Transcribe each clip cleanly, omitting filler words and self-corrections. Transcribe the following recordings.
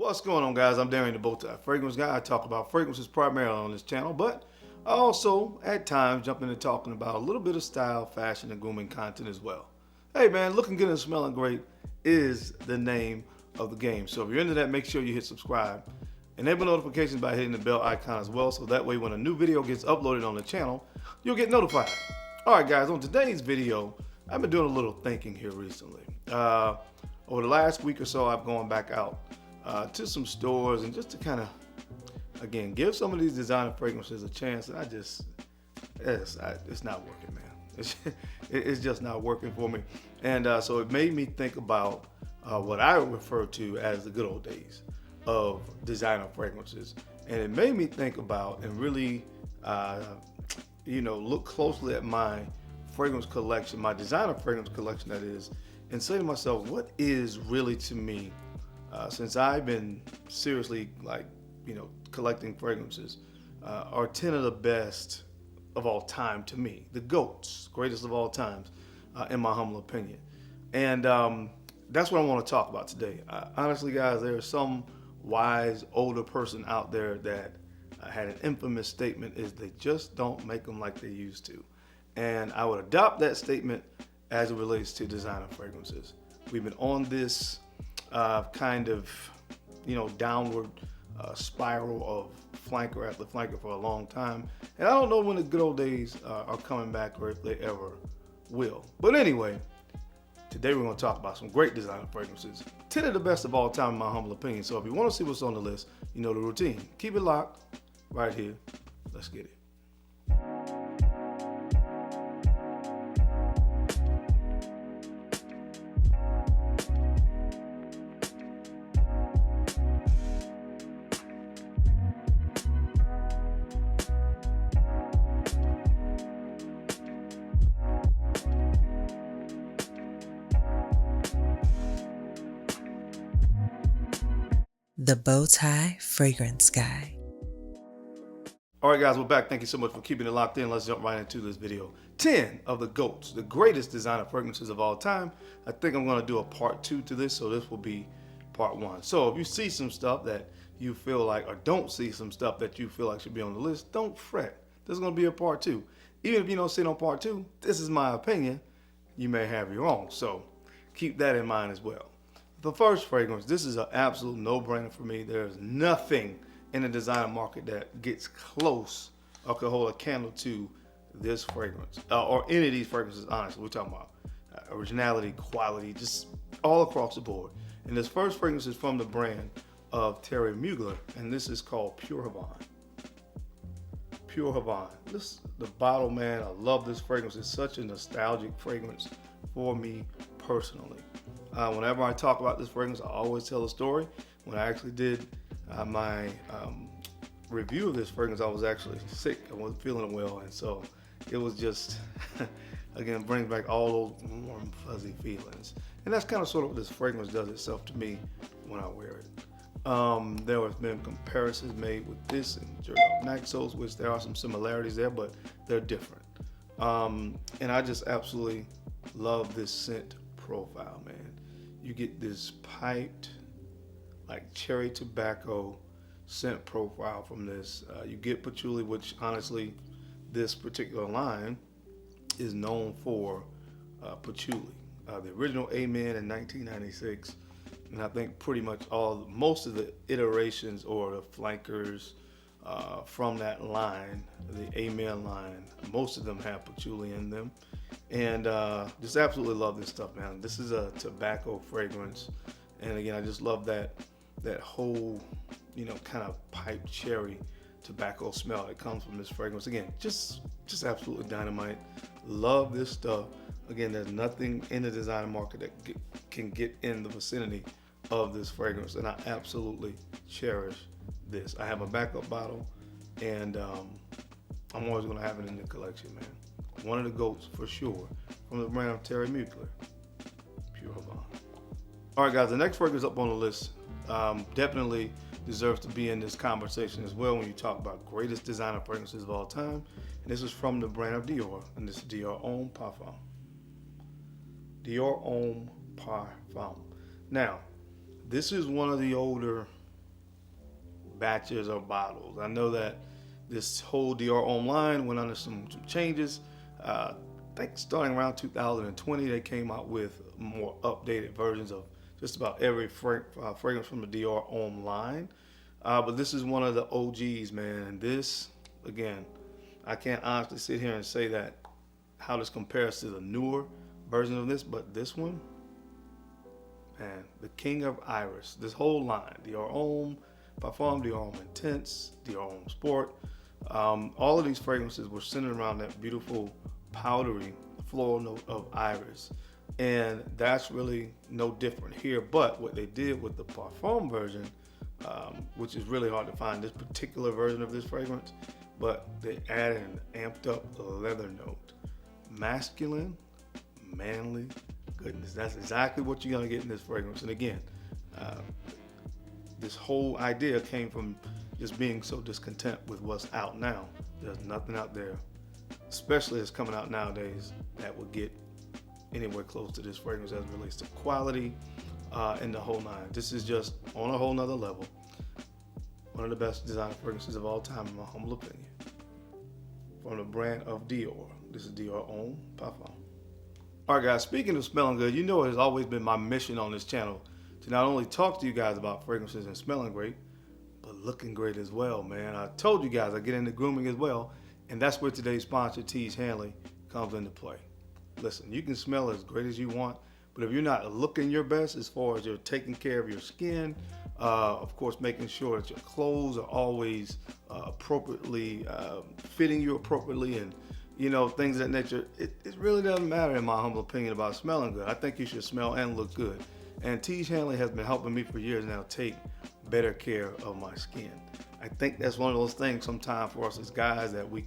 What's going on, guys? I'm Darren the Bowtie Fragrance Guy. I talk about fragrances primarily on this channel, but I also, at times, jump into talking about a little bit of style, fashion, and grooming content as well. Hey, man, looking good and smelling great is the name of the game. So if you're into that, make sure you hit subscribe. Enable notifications by hitting the bell icon as well, so that way when a new video gets uploaded on the channel, you'll get notified. All right, guys, on today's video, I've been doing a little thinking here recently. Over the last week or so, I've gone back out to some stores and just to kind of, again, give some of these designer fragrances a chance. And it's not working, man. It's just not working for me. And so it made me think about what I refer to as the good old days of designer fragrances. And it made me think about and really, look closely at my fragrance collection, my designer fragrance collection that is, and say to myself, what is really to me, since I've been seriously collecting fragrances, are 10 of the best of all time to me, the GOATs, greatest of all times, in my humble opinion. And that's what I want to talk about today. Honestly, guys, there's some wise older person out there that had an infamous statement, is they just don't make them like they used to. And I would adopt that statement as it relates to designer fragrances. We've been on this downward spiral of flanker after flanker for a long time. And I don't know when the good old days are coming back or if they ever will. But anyway, today we're going to talk about some great designer fragrances. 10 of the best of all time in my humble opinion. So if you want to see what's on the list, you know the routine. Keep it locked right here. Let's get it. The Bowtie Fragrance Guy. All right, guys, we're back. Thank you so much for keeping it locked in. Let's jump right into this video. 10 of the GOATs, the greatest designer fragrances of all time. I think I'm going to do a part 2 to this, so this will be part 1. So if you see some stuff that you feel like, or don't see some stuff that you feel like should be on the list, don't fret. There's going to be a part 2. Even if you don't see it on part 2, this is my opinion. You may have your own, so keep that in mind as well. The first fragrance, this is an absolute no-brainer for me. There's nothing in the designer market that gets close or could hold a candle to this fragrance, or any of these fragrances, honestly. We're talking about originality, quality, just all across the board. And this first fragrance is from the brand of Thierry Mugler, and this is called Pure Havane. Pure Havane. The bottle, man, I love this fragrance. It's such a nostalgic fragrance for me personally. Whenever I talk about this fragrance, I always tell a story. When I actually did my review of this fragrance, I was actually sick. I wasn't feeling well, and so it was just, again, brings back all those warm, fuzzy feelings. And that's kind of sort of what this fragrance does itself to me when I wear it. There have been comparisons made with this and Giorgio Naxos, which there are some similarities there, but they're different. And I just absolutely love this scent profile, man. You get this piped, like cherry tobacco scent profile from this. You get patchouli, which honestly, this particular line is known for patchouli. The original Amen in 1996, and I think pretty much most of the iterations or the flankers from that line, the Amen line, most of them have patchouli in them. And just absolutely love this stuff, man. This is a tobacco fragrance, and again, I just love that whole, kind of piped cherry tobacco smell that comes from this fragrance. Again, just absolutely dynamite. Love this stuff. Again, there's nothing in the designer market that can get in the vicinity of this fragrance, and I absolutely cherish this. I have a backup bottle, and I'm always going to have it in the collection, man. One of the GOATs for sure, from the brand of Thierry Mugler, Pure Havane. All right, guys, the next fragrance up on the list definitely deserves to be in this conversation as well when you talk about greatest designer fragrances of all time. And this is from the brand of Dior, and this is Dior Homme Parfum. Dior Homme Parfum. Now, this is one of the older batches or bottles. I know that this whole Dior online went under some changes. I think starting around 2020, they came out with more updated versions of just about every fragrance from the Dior online. But this is one of the OGs, man. And this, again, I can't honestly sit here and say that how this compares to the newer version of this, but this one, man, the king of iris. This whole line, Dior Homme, Parfums, Dior Homme Intense, Dior Homme Sport. All of these fragrances were centered around that beautiful powdery floral note of iris. And that's really no different here. But what they did with the Parfum version, which is really hard to find this particular version of this fragrance, but they added and amped up the leather note. Masculine, manly goodness. That's exactly what you're gonna get in this fragrance. And again, this whole idea came from just being so discontent with what's out now. There's nothing out there, especially that's coming out nowadays, that will get anywhere close to this fragrance as it relates to quality and the whole nine. This is just on a whole nother level. One of the best designer fragrances of all time, in my humble opinion. From the brand of Dior. This is Dior Homme Parfum. All right, guys, speaking of smelling good, you know it has always been my mission on this channel to not only talk to you guys about fragrances and smelling great, but looking great as well, man. I told you guys I get into grooming as well, and that's where today's sponsor, Tees Hanley, comes into play. Listen, you can smell as great as you want, but if you're not looking your best as far as you're taking care of your skin, of course, making sure that your clothes are always appropriately fitting you appropriately, and things of that nature, it really doesn't matter, in my humble opinion, about smelling good. I think you should smell and look good. And Tees Hanley has been helping me for years now take better care of my skin. I think that's one of those things sometimes for us as guys that we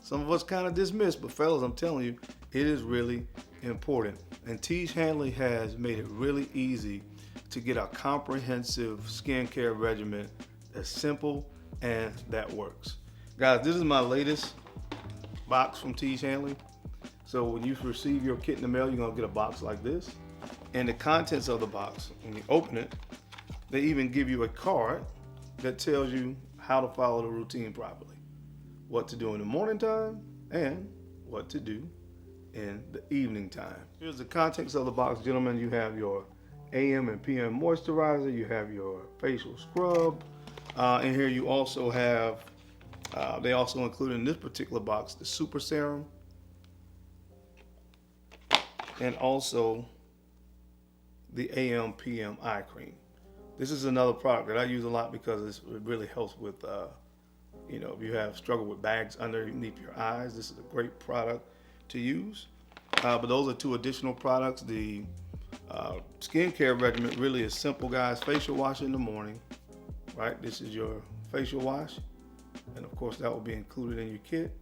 some of us dismiss, but fellas, I'm telling you, it is really important. And Tees Hanley has made it really easy to get a comprehensive skincare regimen that's simple and that works. Guys, this is my latest box from Tees Hanley. So when you receive your kit in the mail, you're gonna get a box like this. And the contents of the box, when you open it, they even give you a card that tells you how to follow the routine properly. What to do in the morning time and what to do in the evening time. Here's the contents of the box, gentlemen. You have your AM and PM moisturizer, you have your facial scrub, and here you also have, they also include in this particular box the super serum, and also the AM PM eye cream. This is another product that I use a lot because it really helps with, if you have struggle with bags underneath your eyes, this is a great product to use. But those are two additional products. The skincare regimen really is simple, guys. Facial wash in the morning, right? This is your facial wash. And of course, that will be included in your kit.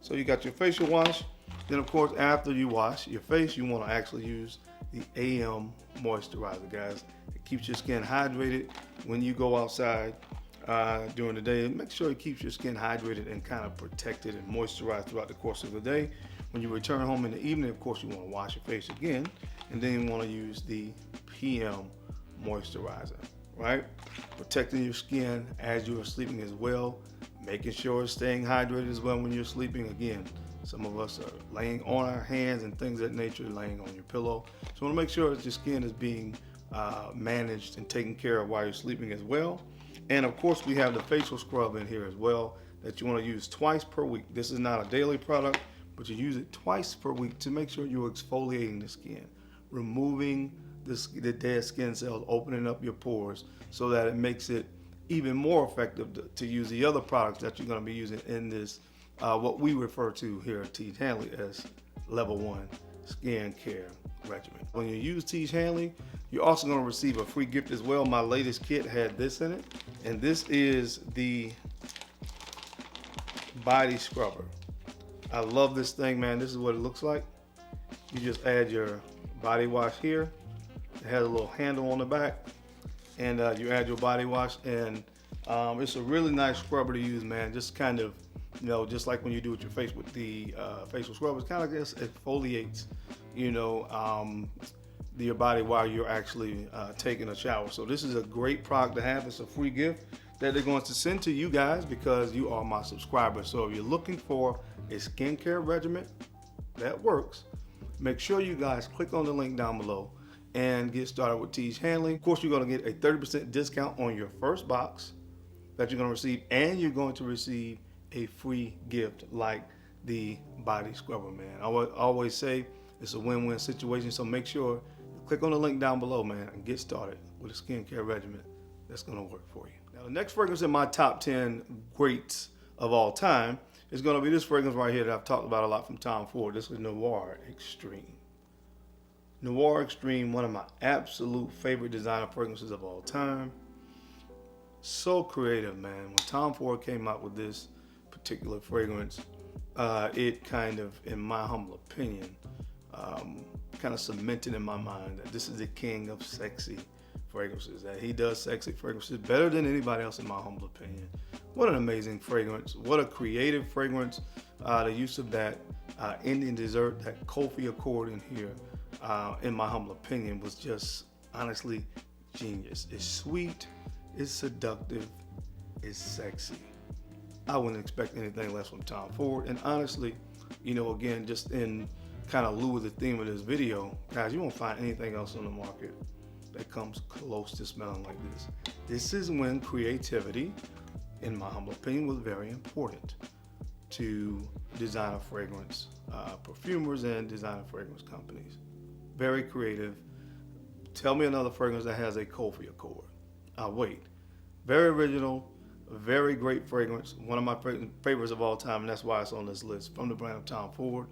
So you got your facial wash. Then of course, after you wash your face, you want to actually use the AM moisturizer, guys. It keeps your skin hydrated when you go outside during the day. Make sure it keeps your skin hydrated and protected and moisturized throughout the course of the day. When you return home in the evening, of course, you want to wash your face again, and then you want to use the PM moisturizer, right? Protecting your skin as you are sleeping as well, making sure it's staying hydrated as well when you're sleeping. Again, some of us are laying on our hands and things of that nature, laying on your pillow. So you want to make sure that your skin is being managed and taken care of while you're sleeping as well. And of course, we have the facial scrub in here as well that you want to use twice per week. This is not a daily product, but you use it twice per week to make sure you're exfoliating the skin, removing the dead skin cells, opening up your pores so that it makes it even more effective to use the other products that you're going to be using in this, what we refer to here at Tees Hanley as level 1 skin care regimen. When you use Tees Hanley, you're also going to receive a free gift as well. My latest kit had this in it, and this is the body scrubber. I love this thing, man. This is what it looks like. You just add your body wash here. It has a little handle on the back, and you add your body wash, and it's a really nice scrubber to use, man. Just just like when you do with your face with the facial scrubber, it just exfoliates, your body while you're actually taking a shower. So this is a great product to have. It's a free gift that they're going to send to you guys because you are my subscribers. So if you're looking for a skincare regimen that works, make sure you guys click on the link down below and get started with T's handling. Of course, you're going to get a 30% discount on your first box that you're going to receive, and you're going to receive a free gift like the body scrubber, man. I would always say it's a win-win situation, so make sure you click on the link down below, man, and get started with a skincare regimen that's going to work for you. Now, the next fragrance in my top 10 greats of all time is going to be this fragrance right here that I've talked about a lot from Tom Ford. This is Noir Extreme. Noir Extreme, one of my absolute favorite designer fragrances of all time. So creative, man. When Tom Ford came out with this particular fragrance, it kind of, in my humble opinion, kind of cemented in my mind that this is the king of sexy fragrances, that he does sexy fragrances better than anybody else in my humble opinion. What an amazing fragrance. What a creative fragrance. The use of that Indian dessert, that coffee accord in here, in my humble opinion, was just honestly genius. It's sweet, it's seductive, it's sexy. I wouldn't expect anything less from Tom Ford. And honestly, you know, again, just in kind of lieu of the theme of this video, guys, you won't find anything else on the market that comes close to smelling like this. This is when creativity, in my humble opinion, was very important to designer fragrance perfumers and designer fragrance companies. Very creative. Tell me another fragrance that has a coffee accord. I'll wait. Very original, very great fragrance. One of my favorites of all time, and that's why it's on this list. From the brand of Tom Ford,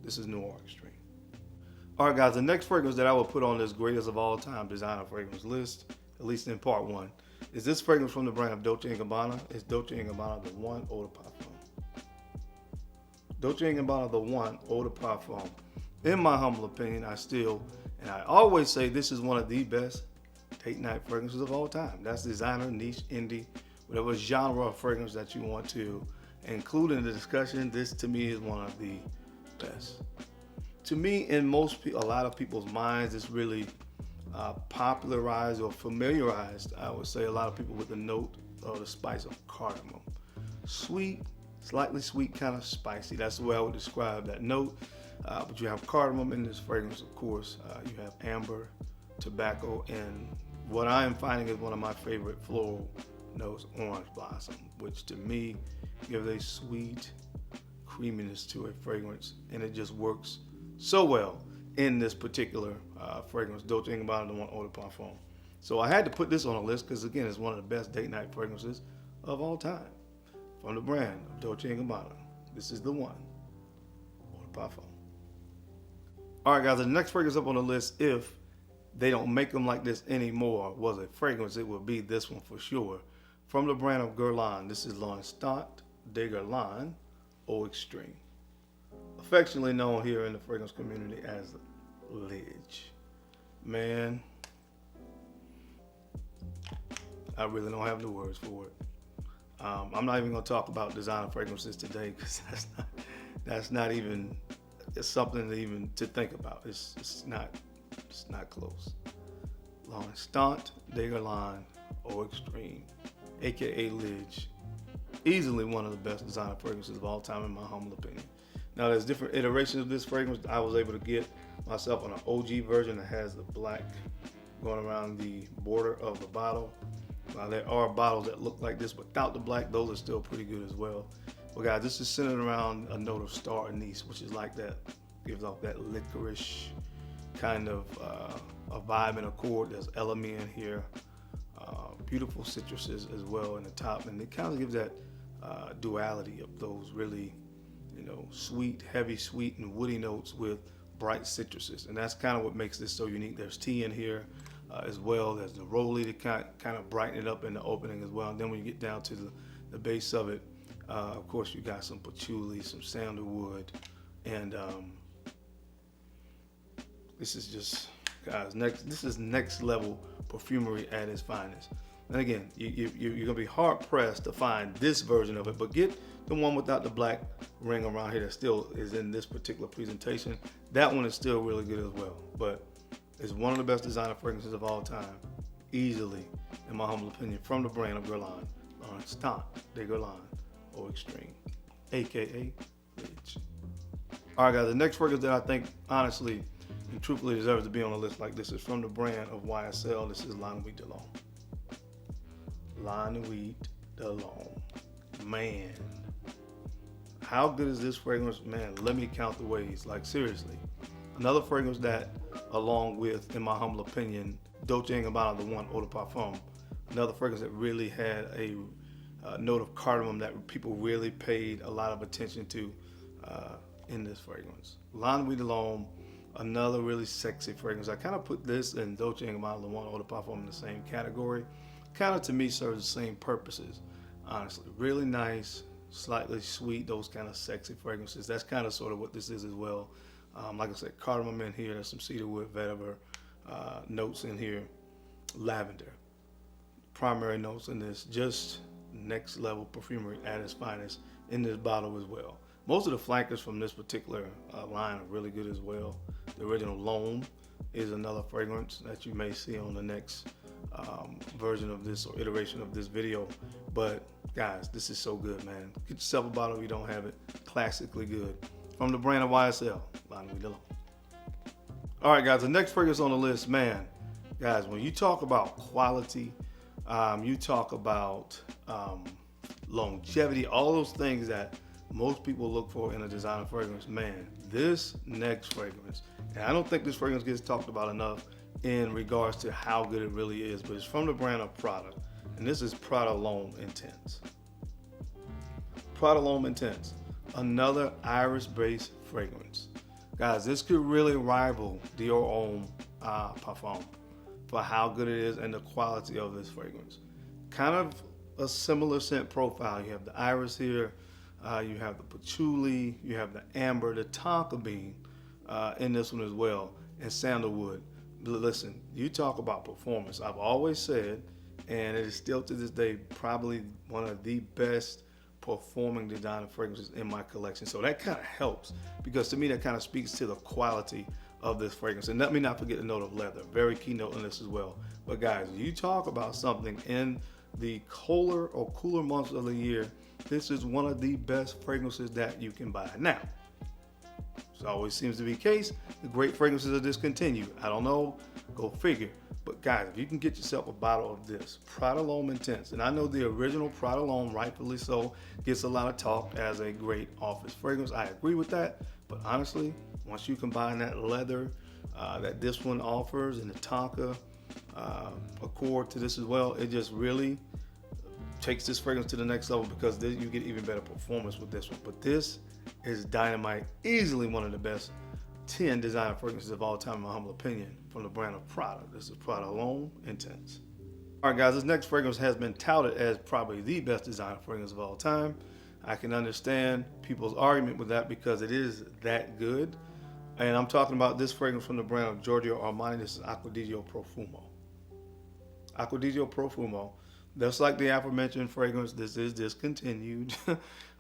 this is Noir Extreme. All right, guys, the next fragrance that I will put on this greatest of all time designer fragrance list, at least in part one, is this fragrance from the brand of Dolce & Gabbana. It's Dolce & Gabbana the One Eau de Parfum. Dolce & Gabbana the One Eau de Parfum. In my humble opinion, I always say this is one of the best date night fragrances of all time. That's designer, niche, indie, whatever genre of fragrance that you want to include in the discussion. This to me is one of the best. To me, in a lot of people's minds, it's really popularized or familiarized, I would say, a lot of people with the note or the spice of cardamom. Sweet, slightly sweet, kind of spicy. That's the way I would describe that note. But you have cardamom in this fragrance, of course. You have amber, tobacco, and what I am finding is one of my favorite floral notes, orange blossom, which to me gives a sweet creaminess to a fragrance, and it just works so well in this particular fragrance, Dolce & Gabbana, the One Eau de Parfum. So I had to put this on a list because, again, it's one of the best date night fragrances of all time. From the brand of Dolce & Gabbana, this is the One Eau de Parfum. All right, guys, the next fragrance up on the list, if they don't make them like this anymore, was a fragrance, it would be this one for sure. From the brand of Guerlain, this is L'instant de Guerlain Eau Extreme. Affectionately known here in the fragrance community as Lidge. Man, I really don't have the words for it. I'm not even going to talk about designer fragrances today because that's not even, it's something even to think about. It's not close. L'Instant de Guerlain Eau Extreme, aka Lidge, easily one of the best designer fragrances of all time in my humble opinion. Now there's different iterations of this fragrance. I was able to get myself an OG version that has the black going around the border of the bottle. There are bottles that look like this without the black. Those are still pretty good as well. Well, guys, this is centered around a note of star anise, which is like that, gives off that licorice kind of a vibe and accord. There's elemi in here, beautiful citruses as well in the top, and it kind of gives that duality of those really, sweet, heavy, sweet, and woody notes with bright citruses, and that's kind of what makes this so unique. There's tea in here as well. There's the rolly to kind of brighten it up in the opening as well. And then when you get down to the base of it, of course, you got some patchouli, some sandalwood, and this is just, guys, this is next level perfumery at its finest. And again, you're gonna be hard pressed to find this version of it, but get the one without the black ring around here that still is in this particular presentation. That one is still really good as well. But is one of the best designer fragrances of all time, easily, in my humble opinion, from the brand of Guerlain, Instant de Guerlain, or Extreme, aka Lyrik. Alright guys, the next fragrance that I think honestly and truthfully deserves to be on a list like this is from the brand of YSL. This is lanuitdlhomme. lanuitdlhomme. Man, how good is this fragrance? Man, let me count the ways, like seriously. Another fragrance that, along with, in my humble opinion, Dolce & Gabbana, the one Eau de Parfum, another fragrance that really had a note of cardamom that people really paid a lot of attention to in this fragrance. lanuitdlhomme, another really sexy fragrance. I kind of put this and Dolce & Gabbana, the one Eau de Parfum, in the same category. Kind of, to me, serves the same purposes, honestly. Really nice, slightly sweet, those kind of sexy fragrances. That's kind of sort of what this is as well. Like I said, cardamom in here, there's some cedarwood, vetiver notes in here, lavender. Primary notes in this, just next level perfumery at its finest in this bottle as well. Most of the flankers from this particular line are really good as well. The original L'Homme is another fragrance that you may see on the next version of this or iteration of this video. But guys, this is so good, man. Get yourself a bottle if you don't have it. Classically good. From the brand of YSL, lanuitdlhomme. All right, guys, the next fragrance on the list, man. Guys, when you talk about quality, you talk about longevity, all those things that most people look for in a designer fragrance, man, this next fragrance, and I don't think this fragrance gets talked about enough in regards to how good it really is, but it's from the brand of Prada, and this is Prada L'Homme Intense. Prada L'Homme Intense, another Iris-based fragrance. Guys, this could really rival Dior Homme Parfum for how good it is and the quality of this fragrance. Kind of a similar scent profile. You have the iris here, you have the patchouli, you have the amber, the tonka bean in this one as well, and sandalwood. Listen, you talk about performance. I've always said, and it is still to this day, probably one of the best performing designer fragrances in my collection. So that kind of helps, because to me that kind of speaks to the quality of this fragrance. And let me not forget the note of leather, very key note in this as well. But guys, you talk about something in the colder or cooler months of the year, this is one of the best fragrances that you can buy. Now, it always seems to be the case, the great fragrances are discontinued. I don't know, go figure. But guys, if you can get yourself a bottle of this, Prada L'Homme Intense, and I know the original Prada L'Homme, rightfully so, gets a lot of talk as a great office fragrance. I agree with that, but honestly, once you combine that leather that this one offers and the tonka accord to this as well, it just really takes this fragrance to the next level, because you get even better performance with this one. But this is dynamite, easily one of the best 10 designer fragrances of all time, in my humble opinion, from the brand of Prada. This is Prada L'Homme Intense. All right, guys, this next fragrance has been touted as probably the best designer fragrance of all time. I can understand people's argument with that because it is that good. And I'm talking about this fragrance from the brand of Giorgio Armani. This is Acqu Di Gio Profondo. Acqu Di Gio Profondo. Just like the aforementioned fragrance, this is discontinued.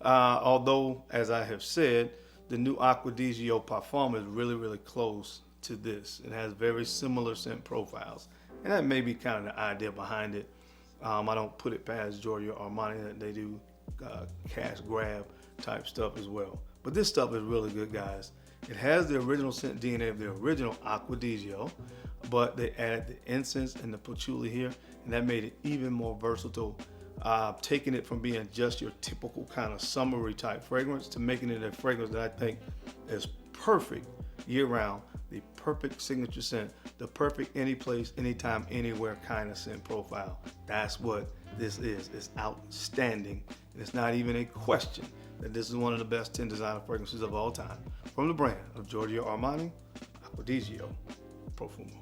Although, as I have said, the new Acqu Di Gio Parfum is really, really close to this. It has very similar scent profiles. And that may be kind of the idea behind it. I don't put it past Giorgio Armani that they do cash grab type stuff as well. But this stuff is really good, guys. It has the original scent DNA of the original Acqu Di Gio, but they added the incense and the patchouli here, and that made it even more versatile, taking it from being just your typical kind of summery type fragrance to making it a fragrance that I think is perfect year-round, the perfect signature scent, the perfect any place, anytime, anywhere kind of scent profile. That's what this is. It's outstanding, and it's not even a question that this is one of the best 10 designer fragrances of all time from the brand of Giorgio Armani, Acqu Di Gio Profondo.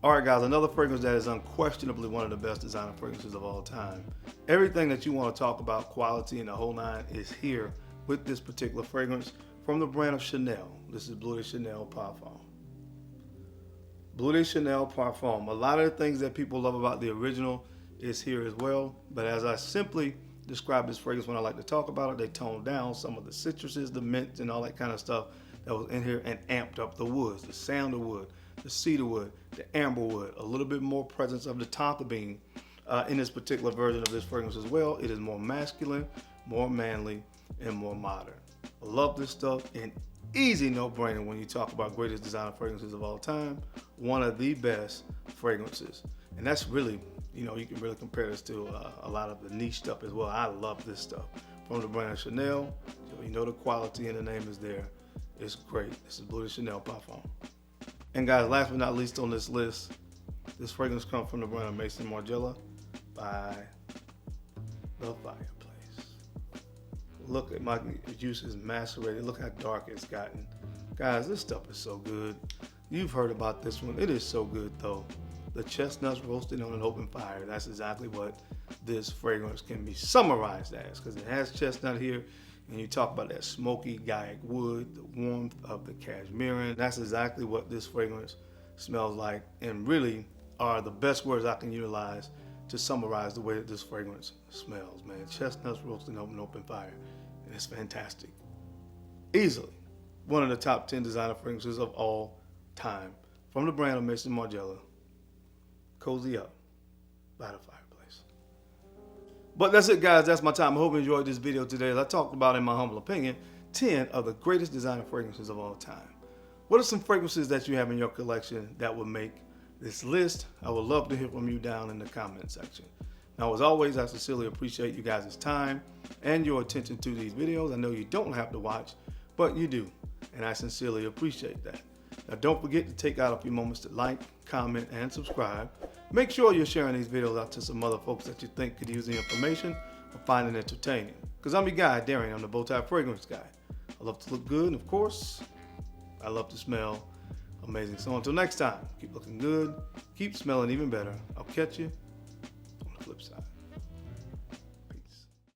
All right, guys, another fragrance that is unquestionably one of the best designer fragrances of all time. Everything that you want to talk about, quality and the whole nine, is here with this particular fragrance from the brand of Chanel. This is Bleu de Chanel Parfum. Bleu de Chanel Parfum. A lot of the things that people love about the original is here as well, but as I simply describe this fragrance when I like to talk about it, they toned down some of the citruses, the mint, and all that kind of stuff that was in here and amped up the woods, the sandalwood, the cedarwood, the amberwood, a little bit more presence of the tonka bean in this particular version of this fragrance as well. It is more masculine, more manly, and more modern. I love this stuff, and easy no-brainer when you talk about greatest designer fragrances of all time. One of the best fragrances. And that's really, you can really compare this to a lot of the niche stuff as well. I love this stuff. From the brand Chanel, so you know the quality and the name is there. It's great. This is Bleu de Chanel Parfum. And guys, last but not least on this list, this fragrance comes from the brand Maison Margiela by The Fireplace. Look at my juices macerated. Look how dark it's gotten. Guys, this stuff is so good. You've heard about this one. It is so good though. The chestnuts roasted on an open fire. That's exactly what this fragrance can be summarized as, because it has chestnut here, and you talk about that smoky Gaiac wood, the warmth of the cashmere. That's exactly what this fragrance smells like, and really are the best words I can utilize to summarize the way that this fragrance smells, man. Chestnuts roasted on an open fire, and it's fantastic. Easily one of the top 10 designer fragrances of all time from the brand of Maison Margiela. Cozy up by the fireplace. But that's it, guys. That's my time. I hope you enjoyed this video today. As I talked about, in my humble opinion, 10 of the greatest designer fragrances of all time. What are some fragrances that you have in your collection that would make this list? I would love to hear from you down in the comment section. Now, as always, I sincerely appreciate you guys' time and your attention to these videos. I know you don't have to watch, but you do, and I sincerely appreciate that. Now, don't forget to take out a few moments to like, comment, and subscribe. Make sure you're sharing these videos out to some other folks that you think could use the information or find it entertaining. Because I'm your guy, Darian. I'm the Bowtie Fragrance Guy. I love to look good, and of course, I love to smell amazing. So until next time, keep looking good, keep smelling even better. I'll catch you on the flip side.